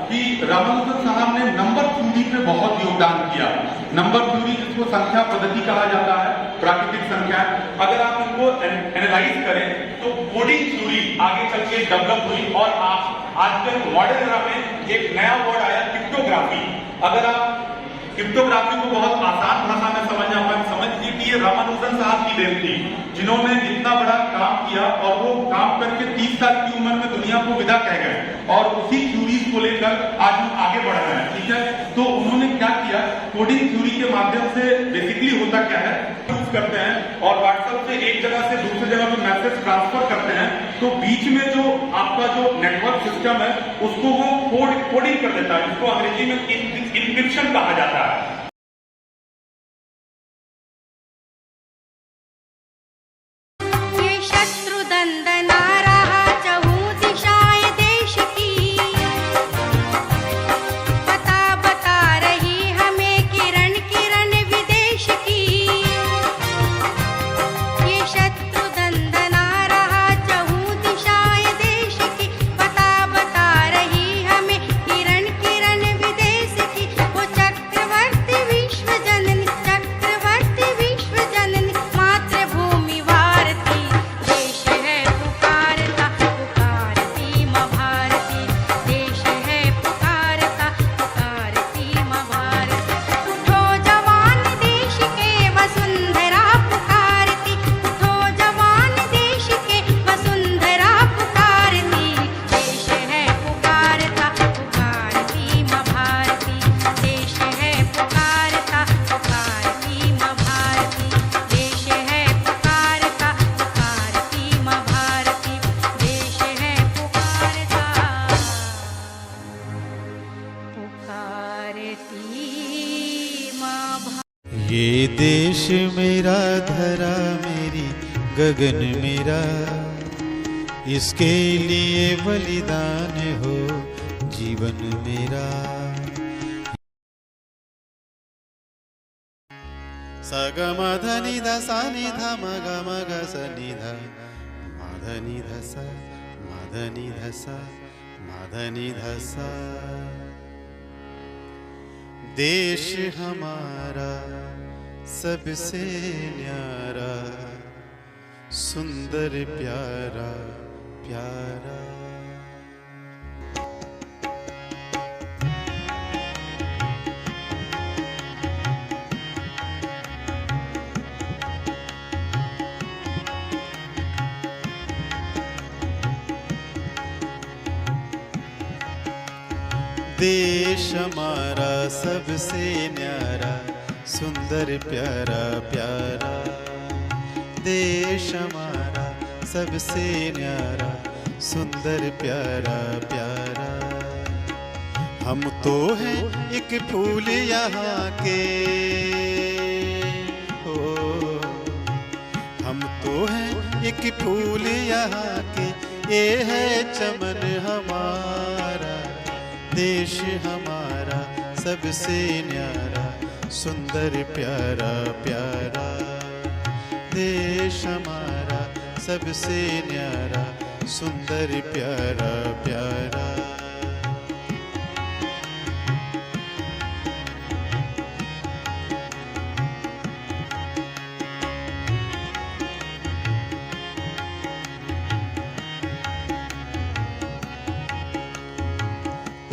कि रामानुजन साहब ने नंबर थ्योरी पे बहुत योगदान किया। नंबर थ्योरी जिसको संख्या पद्धति कहा जाता है, प्राकृतिक संख्या, अगर आप इनको एनालाइज करें तो कोडिंग थ्योरी आगे चल के डेवलप हुई और आजकल मॉडर्न एरा में एक नया वर्ड आया क्रिप्टोग्राफी। अगर आप क्रिप्टोग्राफी को बहुत आसान भाषा में समझना पाए, समझिए कि ये रामानुजन साहब की देन थी, जिन्होंने इतना बड़ा काम किया और वो काम करके 30 साल की उम्र में दुनिया को विदा कह गए और उसी थ्योरीज को लेकर आज हम आगे बढ़ रहे हैं। ठीक है, तो उन्होंने क्या किया, कोडिंग थ्योरी के माध्यम से बेसिकली होता क्या है, यूज करते हैं और व्हाट्सएप से एक जगह से दूसरी जगह में मैसेज ट्रांसफर करते हैं, तो बीच में जो आपका जो नेटवर्क सिस्टम है उसको वो कोडिंग कर देता है, जिसको अंग्रेजी में इंक्रिप्शन कहा जाता है। ये देश मेरा, धरा मेरी, गगन मेरा, इसके लिए बलिदान हो जीवन मेरा। सा ग म ध नि ध सा नि ध म ग म ग स नि ध म ध नि ध सा म ध नि ध सा म ध नि ध सा। देश हमारा सबसे न्यारा, सुंदर प्यारा प्यारा। देश हमारा सबसे न्यारा, सुंदर प्यारा प्यारा। देश हमारा सबसे न्यारा, सुंदर प्यारा प्यारा। हम तो हैं एक फूल यहाँ के, ओ हम तो हैं एक फूल यहाँ के, ये है चमन हमारा। देश हमारा सबसे न्यारा, सुंदर प्यारा प्यारा। देश हमारा सबसे न्यारा, सुंदर प्यारा प्यारा।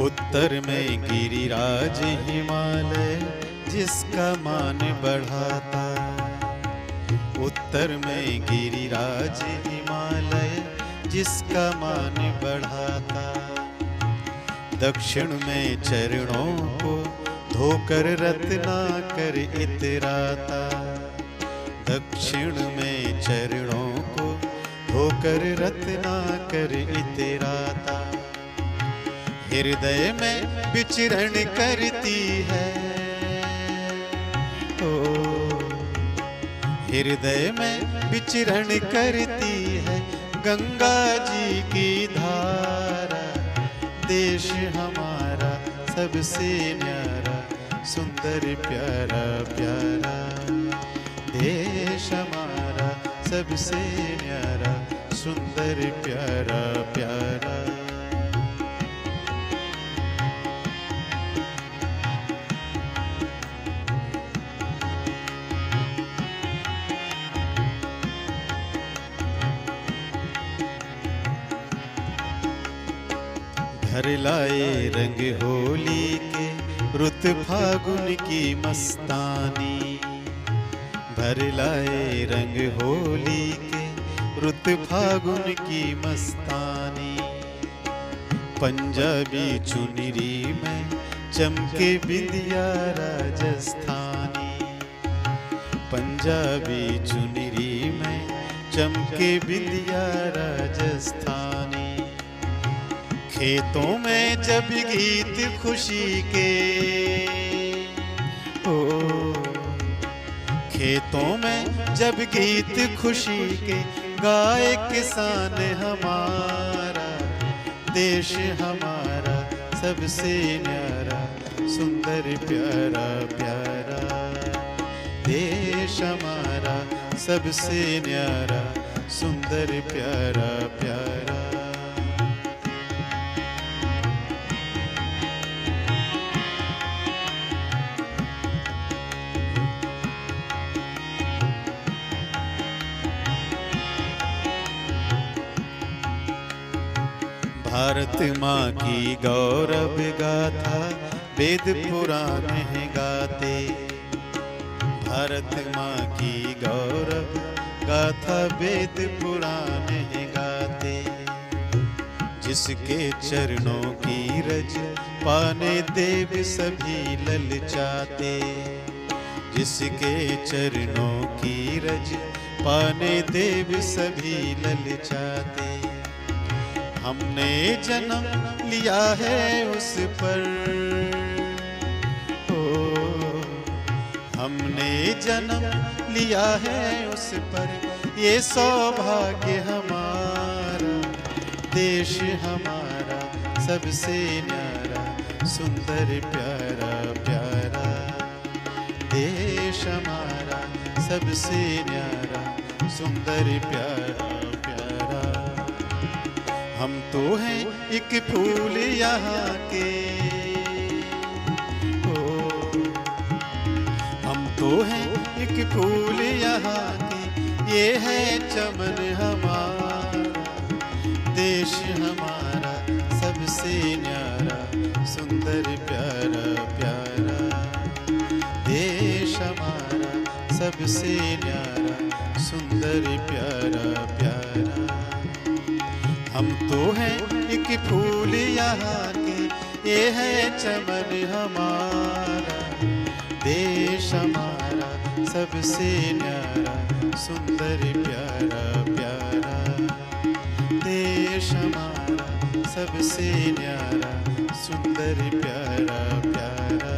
उत्तर में गिरिराज हिमालय, जिसका मान बढ़ाता। उत्तर में गिरिराज हिमालय, जिसका मान बढ़ाता। दक्षिण में चरणों को धोकर रत्नाकर इतराता। दक्षिण में चरणों को धोकर रत्नाकर इतराता। हृदय में विचरण करती है, ओ हृदय में विचरण करती है गंगा जी की धारा। देश हमारा सबसे न्यारा, सुंदर प्यारा प्यारा। देश हमारा सबसे न्यारा, सुंदर प्यारा प्यारा। भर लाए रंग होली के रुत फागुन की मस्तानी, भर लाए रंग होली के रुत फागुन की मस्तानी। पंजाबी चुनरी में चमके बिंदिया राजस्थानी, पंजाबी चुनरी में चमके बिंदिया राजस्थानी। खेतों में जब गीत खुशी के हो, खेतों में जब गीत खुशी के गाए किसान हमारा, देश हमारा सबसे न्यारा, सुंदर प्यारा प्यारा। देश हमारा सबसे न्यारा, सुंदर प्यारा प्यारा। भारत माँ की गौरव गाथा वेद पुराण है गाते, भारत माँ की गौरव गाथा वेद पुराण है गाते। जिसके चरणों की रज पाने देव सभी ललचाते, जिसके चरणों की रज पाने देव सभी ललचाते। हमने जन्म लिया है उस पर, ओ हमने जन्म लिया है उस पर, ये सौभाग्य हमारा, देश हमारा सबसे न्यारा, सुंदर प्यारा प्यारा। देश हमारा सबसे न्यारा, सुंदर प्यारा प्यारा। हम तो हैं एक फूल यहाँ के, ओ हम तो हैं एक फूल यहाँ के, ये है चमन हमारा, देश हमारा सबसे न्यारा, सुंदर प्यारा प्यारा। देश हमारा सबसे न्यारा, सुंदर प्यारा प्यारा। हम तो हैं एक फूल यहाँ के, ये है चमन हमारा, देश हमारा सबसे न्यारा, सुंदर प्यारा प्यारा। देश हमारा सबसे न्यारा, सुंदर प्यारा प्यारा।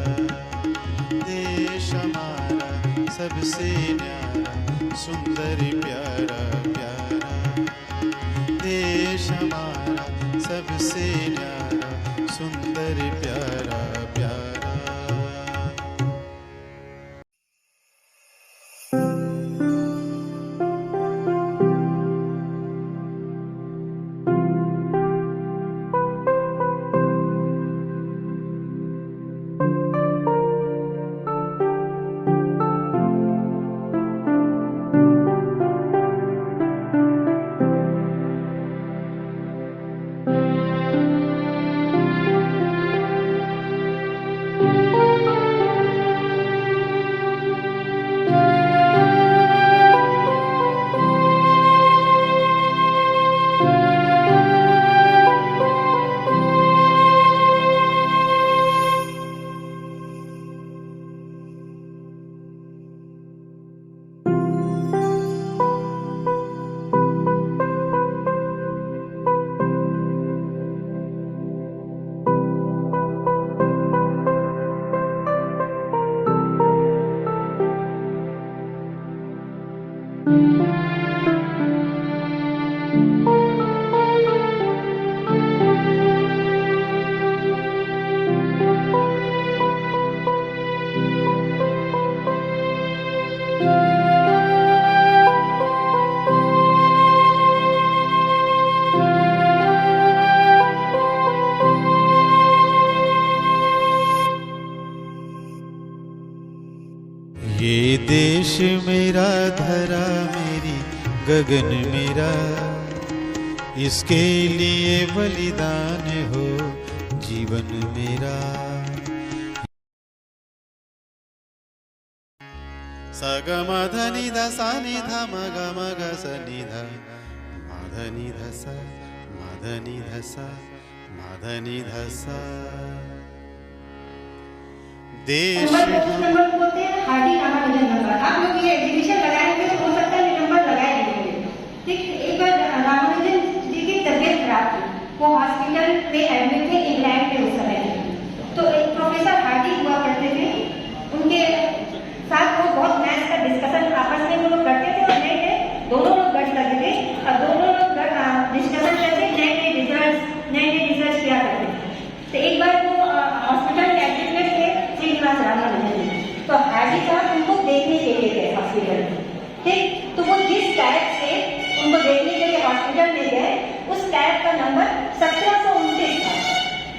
देश हमारा सबसे न्यारा, सुंदर प्यारा प्यारा। देश हमारा सबसे न्यारा, सुंदर प्यारा प्यारा। ये देश मेरा, धरा मेरी, गगन मेरा, इसके लिए बलिदान हो जीवन मेरा। स ग म ध नि ध सा नि ध म ग म ग स नि ध म ध नि ध स म ध नि ध स म ध नि ध स। देश नंबर बोलते हैं हार्डी रामानुजन नंबर। आप लोग ये एग्जीबिशन लगाएंगे तो हो सकता है ये नंबर लगाए नहीं होंगे। ठीक, एक बार रामानुजन जी की तबीयत खराब थी, वो हॉस्पिटल में एडमिट थे इंग्लैंड में उस समय। तो एक प्रोफेसर हार्डी हुआ करते थे, उनके साथ वो बहुत मैथ्स का डिस्कशन आपस में वो लोग करते थे और नए नए दोनों लोग गढ़ करते थे और दोनों लोग डिस्कशन करके नए नए रिजल्ट किया करते थे। तो एक बार वो हॉस्पिटल में एडमिट थे श्रीनिवास रामानुजन जी, तो हार्डी साहब उनको देखने के लिए गए हॉस्पिटल में। ठीक, तो वो जिस टाइप से उनको देखने के लिए हॉस्पिटल में गए उस टाइप का नंबर 1729 था।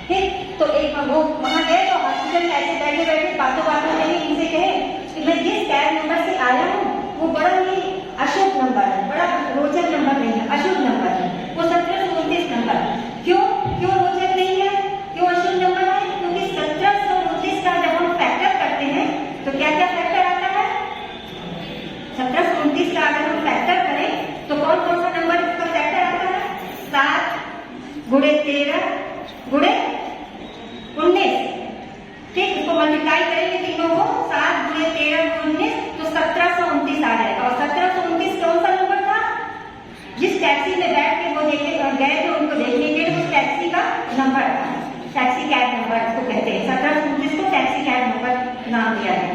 ठीक, तो एक वो वहां गए तो हॉस्पिटल में ऐसे बैठे बैठे बातों में ही इनसे कहे कि मैं जिस टैग नंबर से आया हूँ वो बड़ा ही अशुभ नंबर है, बड़ा रोचक नंबर नहीं है, अशुभ नंबर है वो 1729 नंबर। क्यों रोचक नहीं है, क्यों अशुभ नंबर है? क्योंकि 1729 का जब हम फैक्टर करते हैं तो क्या क्या फैक्टर आता है? 1729 का अगर हम फैक्टर करें तो कौन कौन सा नंबर उसका फैक्टर आता है? 7 गुणे 13 गुणे 19। ठीक, इसको मल्टीप्लाई करेंगे तीनों को, 7 गुणे 13 गुणे 19 तो 1729 आ जाएगा। और 1729 कौन सा नंबर था? जिस टैक्सी में बैठ के वो गए थे उनको देखने के लिए उस टैक्सी का नंबर था, टैक्सी कैब नंबर इसको कहते हैं। 1729 को टैक्सी कैब नंबर नाम दिया है।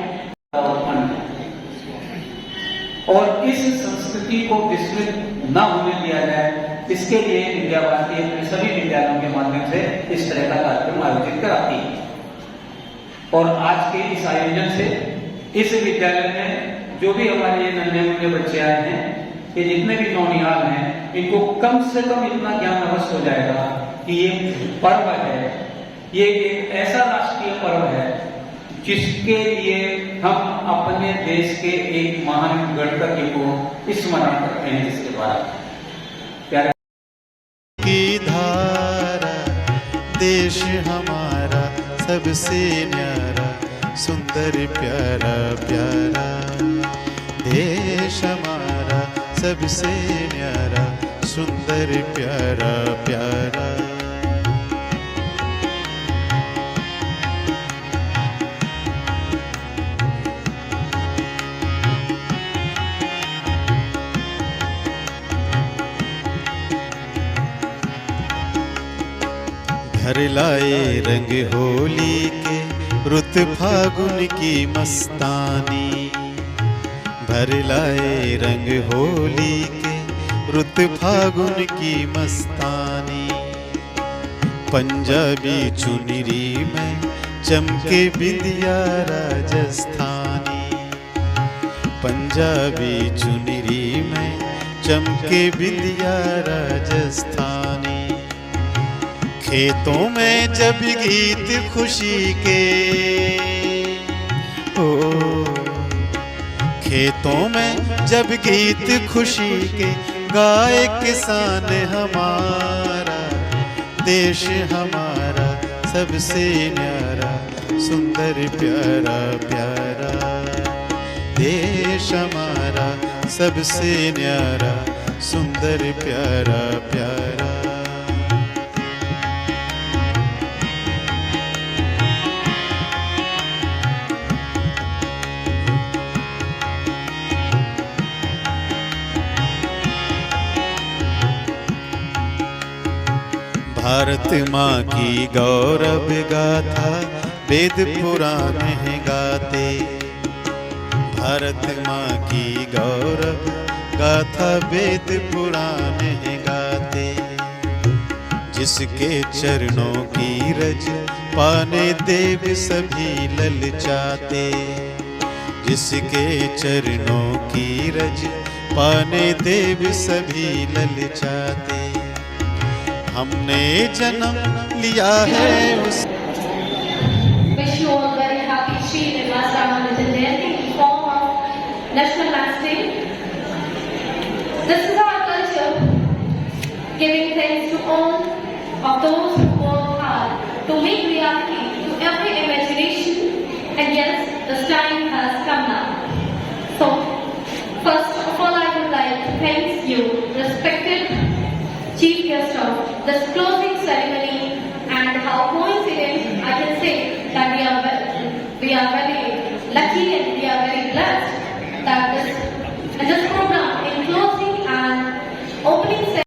और इस संस्कृति को विस्मृत न होने दिया जाए, इसके लिए विद्या भारती अपने सभी विद्यालयों के माध्यम से इस तरह का कार्यक्रम आयोजित कराती है। और आज के इस आयोजन से इस विद्यालय में जो भी हमारे ये नन्हे मुन्ने बच्चे आए हैं, ये जितने भी नौनिहाल हैं, इनको कम से कम इतना ज्ञान अवश्य हो जाएगा कि ये पर्व है, ये एक ऐसा राष्ट्रीय पर्व है जिसके लिए हम अपने देश के एक महान गणतज्ञ को स्मरण करते हैं, जिसके द्वारा प्यारे की धारा देश हमारा सबसे न्यारा सुंदर प्यारा प्यारा देश हमारा सबसे न्यारा सुंदर प्यारा प्यारा। घर लाए रंग होली के रुत फागुन की मस्तानी, भर लाए रंग होली के रुत फागुन की मस्तानी। पंजाबी चुनरी में चमके बिंदिया राजस्थानी, पंजाबी चुनरी में चमके बिंदिया राजस्थानी। खेतों में जब गीत खुशी के खेतों में जब गीत खुशी के गाए किसान हमारा देश हमारा सबसे न्यारा सुंदर प्यारा प्यारा देश हमारा सबसे न्यारा सुंदर प्यारा प्यारा। भारत माँ की गौरव गाथा वेद पुराण है गाते, भारत माँ की गौरव गाथा वेद पुराण है गाते। जिसके चरणों की रज पाने देव सभी ललचाते, जिसके चरणों की रज पाने देव सभी ललचाते। हमने जन्म लिया है उस Wish you all very happy Shri Nivas Ramanujan Jayanti in form of National Dance Day. This is our culture, giving thanks to all of those who work hard to make we are very lucky and